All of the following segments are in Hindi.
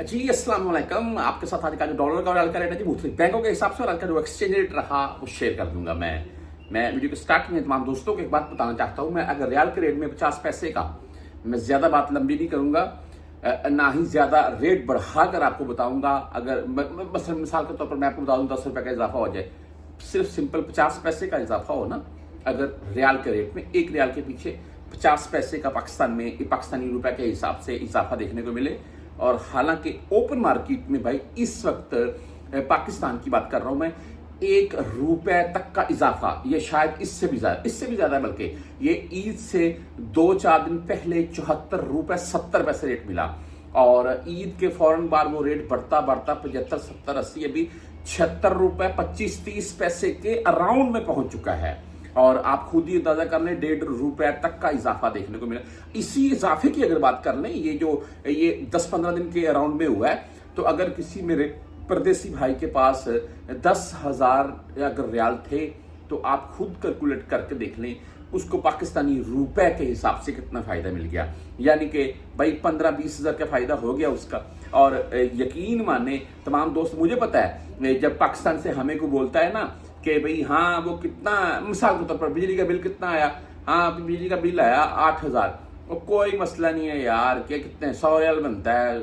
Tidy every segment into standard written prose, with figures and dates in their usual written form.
जी अस्सलाम वालेकुम। आपके साथ आज का जो डॉलर का और का रेट है जी मुख्तलिफ बैंकों के हिसाब से और आज का जो एक्सचेंज रेट रहा वो शेयर कर दूंगा। मैं वीडियो के स्टार्ट में तमाम दोस्तों को एक बात बताना चाहता हूँ। मैं अगर रियाल के रेट में 50 पैसे का, मैं ज़्यादा बात लंबी नहीं करूँगा, ना ही ज़्यादा रेट बढ़ा कर आपको बताऊँगा। अगर मसलन मिसाल के तौर पर मैं आपको बता दूँ 10 रुपये का इजाफा हो जाए, सिर्फ सिंपल 50 पैसे का इजाफा हो ना, अगर रियाल के रेट में एक रियाल के पीछे 50 पैसे का पाकिस्तानी रुपए के हिसाब से इजाफा देखने को मिले। और हालांकि ओपन मार्केट में भाई इस वक्त पाकिस्तान की बात कर रहा हूं मैं, 1 रुपए तक का इजाफा, ये शायद इससे भी ज्यादा बल्कि ये ईद से 2-4 दिन पहले 74 रुपए 70 पैसे रेट मिला और ईद के फौरन बाद वो रेट बढ़ता 75, 70, 80 अभी 76 रुपए 25-30 पैसे के अराउंड में पहुंच चुका है। और आप खुद ही अंदाजा कर लें 1.5 रुपए तक का इजाफा देखने को मिला। इसी इजाफे की अगर बात कर लें, ये 10-15 दिन के अराउंड में हुआ है, तो अगर किसी मेरे परदेसी भाई के पास 10,000 अगर रियाल थे तो आप खुद कैलकुलेट करके देख लें उसको पाकिस्तानी रुपए के हिसाब से कितना फायदा मिल गया। यानी कि भाई 15-20 हज़ार का फायदा हो गया उसका। और यकीन माने तमाम दोस्त, मुझे पता है जब पाकिस्तान से हमें को बोलता है ना कि भाई हाँ वो कितना, मिसाल के तौर पर बिजली का बिल कितना आया, हाँ बिजली का बिल आया 8,000, वो कोई मसला नहीं है यार, क्या कितने 100 रियाल बनता है,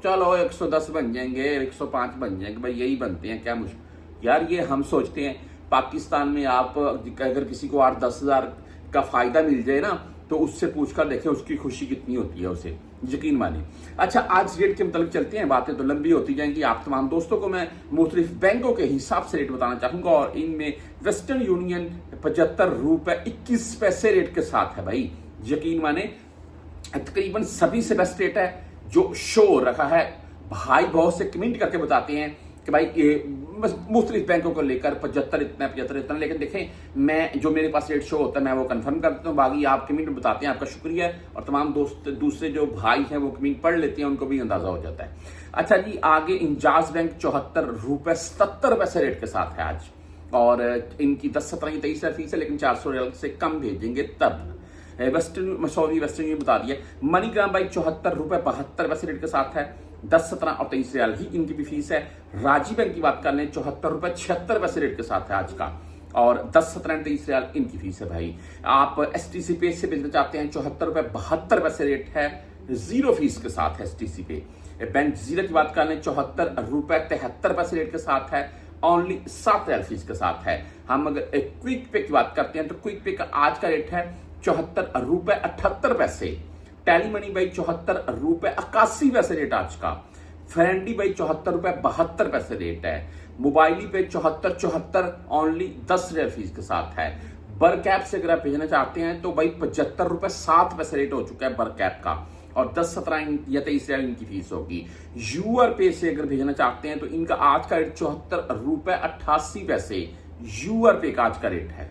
चलो 110 बन जाएंगे, 105 बन जाएंगे, भाई यही बनते हैं, क्या मुश्किल यार। ये हम सोचते हैं पाकिस्तान में आप अगर किसी को 8-10 हज़ार का फायदा मिल जाए ना, तो उससे पूछकर देखें उसकी खुशी कितनी होती है, उसे यकीन मानिए। अच्छा, आज रेट के मतलब चलते हैं, बातें तो लंबी होती जाएंगी। आप तमाम दोस्तों को मैं मुख्तलिफ बैंकों के हिसाब से रेट बताना चाहूंगा और इनमें वेस्टर्न यूनियन 75 रुपए 21 पैसे रेट के साथ है भाई, यकीन माने तकरीबन सभी से बेस्ट रेट है जो शो हो रखा है। भाई बहुत से कमेंट करके बताते हैं कि भाई ये मुख्तलिफ बैंकों को लेकर 75 इतना, लेकिन देखें मैं जो मेरे पास रेट शो होता है मैं वो कंफर्म कर देता हूँ। बाकी आप कमेंट बताते हैं, आपका शुक्रिया। और तमाम दोस्त दूसरे जो भाई हैं वो कमेंट पढ़ लेते हैं, उनको भी अंदाजा हो जाता है। अच्छा जी, आगे इंजाज बैंक 74 रुपए 77 पैसे रेट के साथ है आज, और इनकी 10-17-23 फीस है, लेकिन 400 रियाल से कम भेजेंगे तब। वेस्टर्न यूनियन बता दिया। मनीग्राम भाई 74 रुपए 72 पैसे रेट के साथ है, 10-17 और 23 रियाल ही इनकी भी फीस है। राजी बैंक की बात कर लें 74 रुपए 76 पैसे रेट के साथ है आज का, और 10-17 और 23 रियाल इनकी फीस है भाई। आप STC पे से भेजना चाहते हैं 74 रुपए 72 पैसे रेट है, 0 फीस के साथ है STC पे। बैंक जीरो की बात कर लें 74 रुपए 73 पैसे रेट के साथ है, ओनली 7 रियाल फीस के साथ है। हम अगर क्विक पे की बात करते हैं तो क्विक पे का आज का रेट है 74 रुपए 78 पैसे। टैली मनी भाई 74 रुपए 81 पैसे रेट आज का। फ्रेंडी भाई 74 रुपए 72 पैसे रेट है। मोबाइली पे 74 ओनली 10 रियाल फीस के साथ है। बरकैप से अगर आप भेजना चाहते हैं तो भाई 75 रुपए 7 पैसे रेट हो चुका है बरकैप का, और 10-17 या 23 रियाल इनकी फीस होगी। यूआर पे से अगर भेजना चाहते हैं तो इनका आज का रेट 74 रुपए 88 पैसे यूआर पे का आज का रेट है।